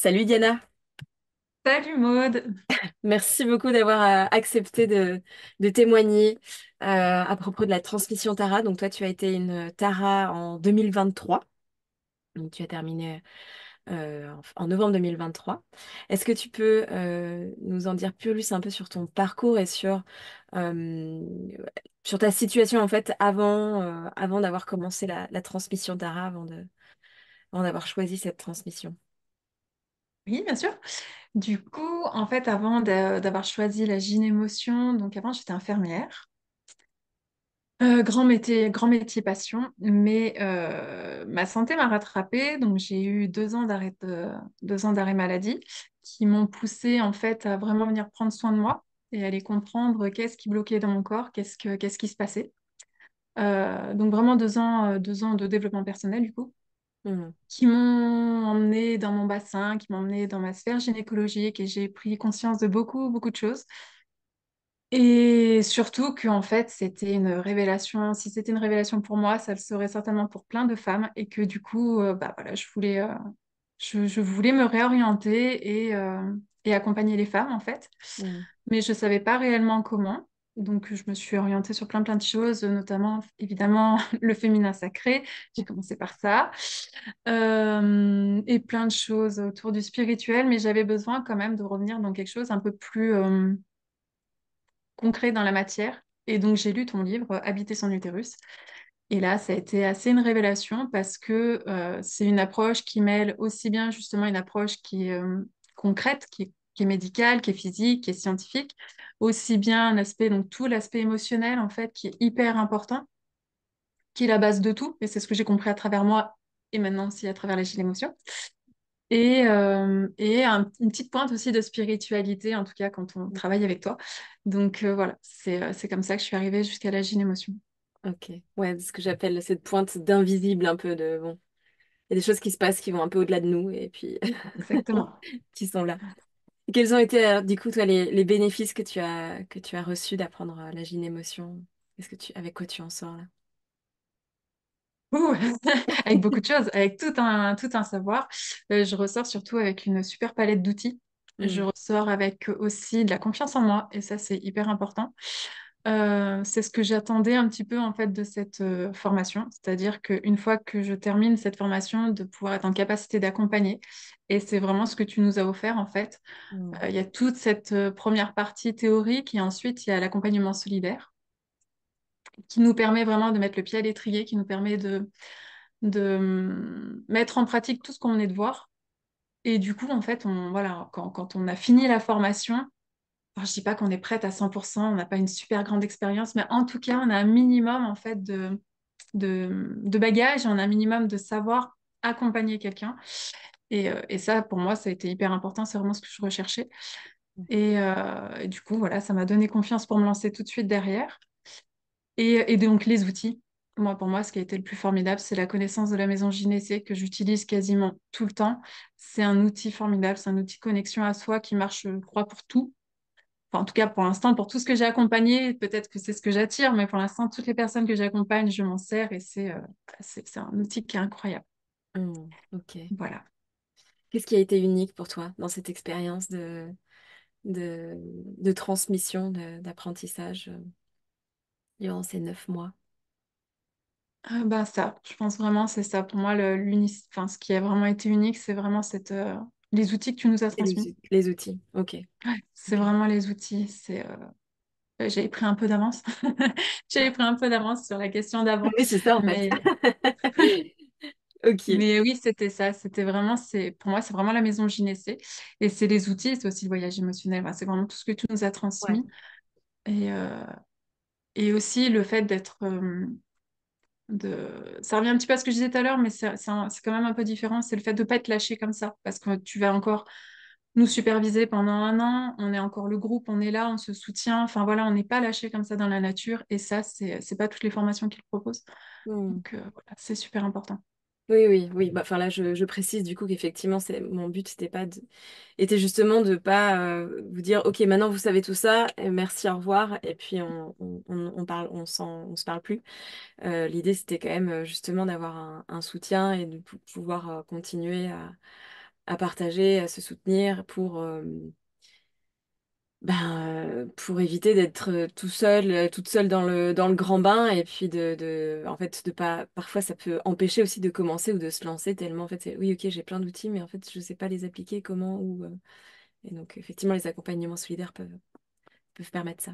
Salut Diana, Salut Maude. merci beaucoup d'avoir accepté de témoigner à propos de la transmission Tara. Donc toi, tu as été une Tara en 2023, donc tu as terminé en novembre 2023. Est-ce que tu peux nous en dire plus un peu sur ton parcours et euh, sur ta situation en fait avant d'avoir commencé la transmission Tara, avant d'avoir choisi cette transmission? Oui, bien sûr. Du coup, en fait, avant d'avoir choisi la gynémotion, donc avant j'étais infirmière. Grand métier passion, mais ma santé m'a rattrapée, donc j'ai eu 2 ans d'arrêt maladie qui m'ont poussée en fait à vraiment venir prendre soin de moi et aller comprendre qu'est-ce qui bloquait dans mon corps, qu'est-ce qui se passait. Donc vraiment 2 ans de développement personnel du coup. Mhm. Qui m'ont emmené dans mon bassin, qui m'ont emmené dans ma sphère gynécologique et j'ai pris conscience de beaucoup, beaucoup de choses. Et surtout que en fait, c'était une révélation. Si c'était une révélation pour moi, ça le serait certainement pour plein de femmes et que du coup, bah voilà, je voulais me réorienter et accompagner les femmes en fait. Mhm. Mais je savais pas réellement comment. Donc, je me suis orientée sur plein de choses, notamment évidemment le féminin sacré. J'ai commencé par ça. Et plein de choses autour du spirituel, mais j'avais besoin quand même de revenir dans quelque chose un peu plus concret dans la matière. Et donc j'ai lu ton livre, Habiter son utérus. Et là, ça a été assez une révélation parce que c'est une approche qui mêle aussi bien justement une approche qui est concrète, qui est médicale, qui est physique, qui est scientifique, aussi bien un aspect, donc tout l'aspect émotionnel en fait, qui est hyper important, qui est la base de tout. Et c'est ce que j'ai compris à travers moi et maintenant aussi à travers les émotions. Et une petite pointe aussi de spiritualité, en tout cas quand on travaille avec toi. Donc voilà, c'est comme ça que je suis arrivée jusqu'à la gym émotion. Ok, ouais, ce que j'appelle cette pointe d'invisible un peu de bon. Il y a des choses qui se passent qui vont un peu au-delà de nous et puis Exactement. qui sont là. Et quels ont été, du coup, toi, les bénéfices que tu as reçus d'apprendre la gynémotion? Avec quoi tu en sors là? Ouh, avec beaucoup de choses, avec tout un savoir. Je ressors surtout avec une super palette d'outils. Je Hmm. ressors avec aussi de la confiance en moi et ça, c'est hyper important. C'est ce que j'attendais un petit peu en fait de cette formation, c'est-à-dire qu'une fois que je termine cette formation, de pouvoir être en capacité d'accompagner. Et c'est vraiment ce que tu nous as offert en fait. Hmm. Il y a toute cette première partie théorique et ensuite il y a l'accompagnement solidaire qui nous permet vraiment de mettre le pied à l'étrier, qui nous permet de mettre en pratique tout ce qu'on venait de voir. Et du coup, en fait, voilà, quand on a fini la formation, alors, je dis pas qu'on est prête à 100%, on n'a pas une super grande expérience, mais en tout cas, on a un minimum en fait de bagages, on a un minimum de savoir accompagner quelqu'un. Et ça, pour moi, ça a été hyper important, c'est vraiment ce que je recherchais. Et du coup, voilà, ça m'a donné confiance pour me lancer tout de suite derrière. Et donc, les outils. Moi, pour moi, ce qui a été le plus formidable, c'est la connaissance de la maison gynécée que j'utilise quasiment tout le temps. C'est un outil formidable, c'est un outil de connexion à soi qui marche, je crois, pour tout. Enfin, en tout cas, pour l'instant, pour tout ce que j'ai accompagné, peut-être que c'est ce que j'attire, mais pour l'instant, toutes les personnes que j'accompagne, je m'en sers et c'est un outil qui est incroyable. Hmm. Ok. Voilà. Qu'est-ce qui a été unique pour toi dans cette expérience de transmission, d'apprentissage durant ces 9 mois? Ben ça, je pense vraiment, c'est ça. Pour moi, enfin, ce qui a vraiment été unique, c'est vraiment les outils que tu nous as Et transmis. les outils. Ok. Ouais, c'est Ok. vraiment les outils. J'avais pris un peu d'avance. J'avais pris un peu d'avance sur la question d'avant. Oui, c'est ça en fait. Mais, Ok. mais oui, c'était ça. Pour moi, c'est vraiment la maison gynécée. Et c'est les outils, c'est aussi le voyage émotionnel. Enfin, c'est vraiment tout ce que tu nous as Ouais. transmis. Et, euh, et aussi le fait ça revient un petit peu à ce que je disais tout à l'heure, mais c'est quand même un peu différent. C'est le fait de ne pas être lâché comme ça. Parce que tu vas encore nous superviser pendant un an. On est encore le groupe, on est là, on se soutient. Enfin voilà, on n'est pas lâché comme ça dans la nature. Et ça, c'est pas toutes les formations qu'ils proposent. Hmm. Donc voilà, c'est super important. Oui, oui, oui. Bah, enfin là, je précise du coup qu'effectivement, mon but, était justement de pas vous dire, ok, maintenant vous savez tout ça, et merci, au revoir, et puis on parle, on se parle plus. L'idée, c'était quand même justement d'avoir un soutien et de pouvoir continuer à partager, à se soutenir pour éviter d'être tout seul, toute seule dans le grand bain et puis en fait, de pas, parfois ça peut empêcher aussi de commencer ou de se lancer tellement, en fait, oui, ok, j'ai plein d'outils, mais en fait, je sais pas les appliquer, comment, et donc, effectivement, les accompagnements solidaires peuvent permettre ça.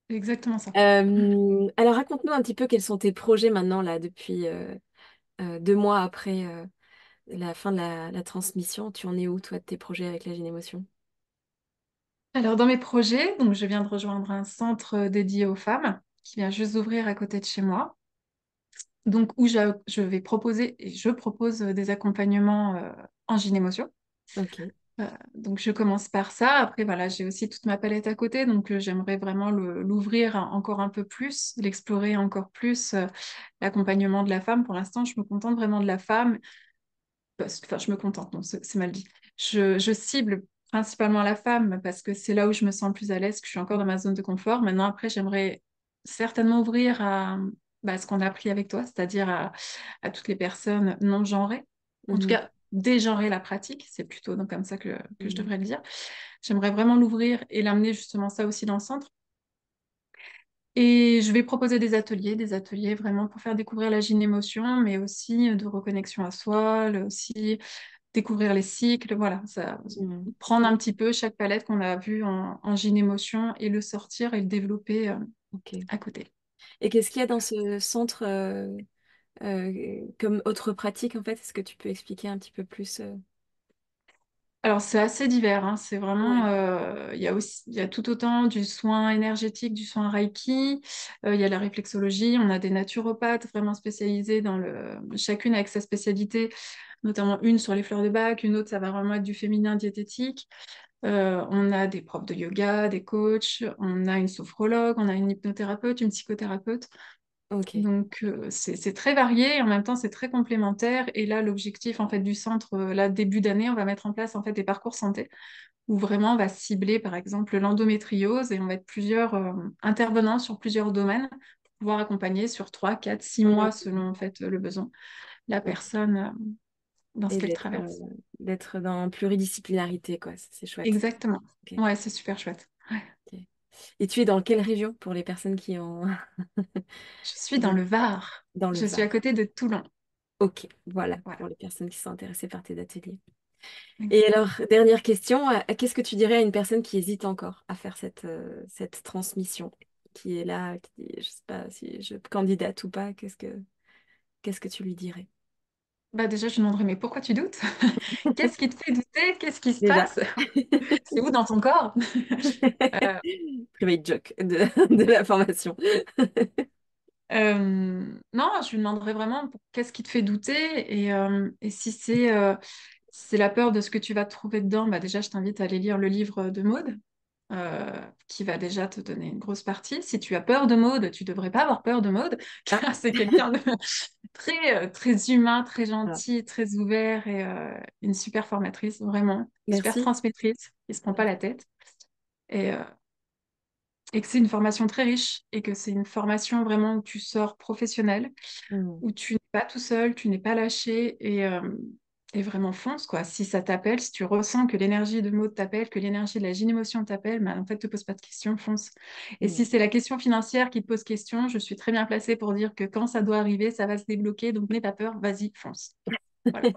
Exactement ça. Alors, raconte-nous un petit peu quels sont tes projets maintenant, là, depuis 2 mois après la fin de la transmission. Tu en es où, toi, de tes projets avec la Génémotion? Alors, dans mes projets, donc je viens de rejoindre un centre dédié aux femmes qui vient juste d'ouvrir à côté de chez moi. Donc, où je vais proposer et je propose des accompagnements en gynémotion. Ok. Donc, je commence par ça. Après, voilà, j'ai aussi toute ma palette à côté. Donc, j'aimerais vraiment l'ouvrir encore un peu plus, l'explorer encore plus, l'accompagnement de la femme. Pour l'instant, je me contente vraiment de la femme. Enfin, je me contente, non, c'est mal dit. Je cible principalement la femme parce que c'est là où je me sens le plus à l'aise, que je suis encore dans ma zone de confort. Maintenant, après, j'aimerais certainement ouvrir à ce qu'on a appris avec toi, c'est-à-dire à toutes les personnes non genrées. En tout Mhm. cas, dégenrer la pratique, c'est plutôt donc comme ça que je Mhm. devrais le dire. J'aimerais vraiment l'ouvrir et l'amener justement ça aussi dans le centre. Et je vais proposer des ateliers vraiment pour faire découvrir la gynémotion, mais aussi de reconnexion à soi, aussi découvrir les cycles, voilà, ça, Mhm. prendre un petit peu chaque palette qu'on a vue en gynémotion et le sortir et le développer Ok. à côté. Et qu'est-ce qu'il y a dans ce centre comme autre pratique, en fait? Est-ce que tu peux expliquer un petit peu plus Alors c'est assez divers, hein, c'est vraiment, Ouais. il y a tout autant du soin énergétique, du soin Reiki, il y a la réflexologie, on a des naturopathes vraiment spécialisés chacune avec sa spécialité, notamment une sur les fleurs de Bach, une autre ça va vraiment être du féminin diététique. On a des profs de yoga, des coachs, on a une sophrologue, on a une hypnothérapeute, une psychothérapeute. Ok. Donc c'est très varié et en même temps c'est très complémentaire. Et là l'objectif en fait du centre, là début d'année, on va mettre en place en fait des parcours santé où vraiment on va cibler par exemple l'endométriose et on va être plusieurs intervenants sur plusieurs domaines pour pouvoir accompagner sur 3, 4, 6 mois Mhm. selon en fait le besoin, la Ok. personne dans ce Et qu'elle d'être traverse. d'être dans pluridisciplinarité, quoi. Ça, c'est chouette. Exactement. Ok. Ouais, c'est super chouette. Ouais. Ok. Et tu es dans quelle région pour les personnes qui ont Je suis dans le Var. dans le Je suis Var? à côté de Toulon. Ok, voilà, Voilà. pour les personnes qui sont intéressées par tes ateliers. Et Exact. alors, dernière question, qu'est-ce que tu dirais à une personne qui hésite encore à faire cette transmission, qui est là, qui dit, je sais pas si je candidate ou pas, qu'est-ce que tu lui dirais? Bah déjà, je lui demanderais, mais pourquoi tu doutes? Qu'est-ce qui te fait douter? Qu'est-ce qui se Déjà. passe? C'est où dans ton corps? Euh, Private joke de la formation. non, je lui demanderais vraiment qu'est-ce qui te fait douter et si c'est la peur de ce que tu vas trouver dedans, bah déjà, je t'invite à aller lire le livre de Maud, qui va déjà te donner une grosse partie. Si tu as peur de Maud, tu devrais pas avoir peur de Maud, Ah, car c'est quelqu'un de très humain, très ah, gentil, très ouvert et une super formatrice, vraiment, super merci. transmettrice, qui se prend pas la tête. Et, euh, et que c'est une formation très riche et que c'est une formation vraiment où tu sors professionnel, Hmm, où tu n'es pas tout seul, tu n'es pas lâché et vraiment fonce, quoi. Si ça t'appelle, si tu ressens que l'énergie de Maud t'appelle, que l'énergie de la gynémotion t'appelle, bah, en fait, te pose pas de questions, fonce. Et si hmm. c'est la question financière qui te pose question, je suis très bien placée pour dire que quand ça doit arriver, ça va se débloquer, donc n'aie pas peur, vas-y, fonce. Voilà,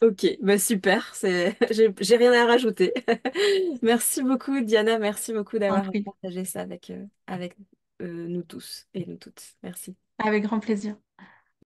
Ok, bah super, j'ai rien à rajouter. Merci beaucoup Diana, merci beaucoup en d'avoir prie, partagé ça avec nous tous et nous toutes. Merci. avec grand plaisir.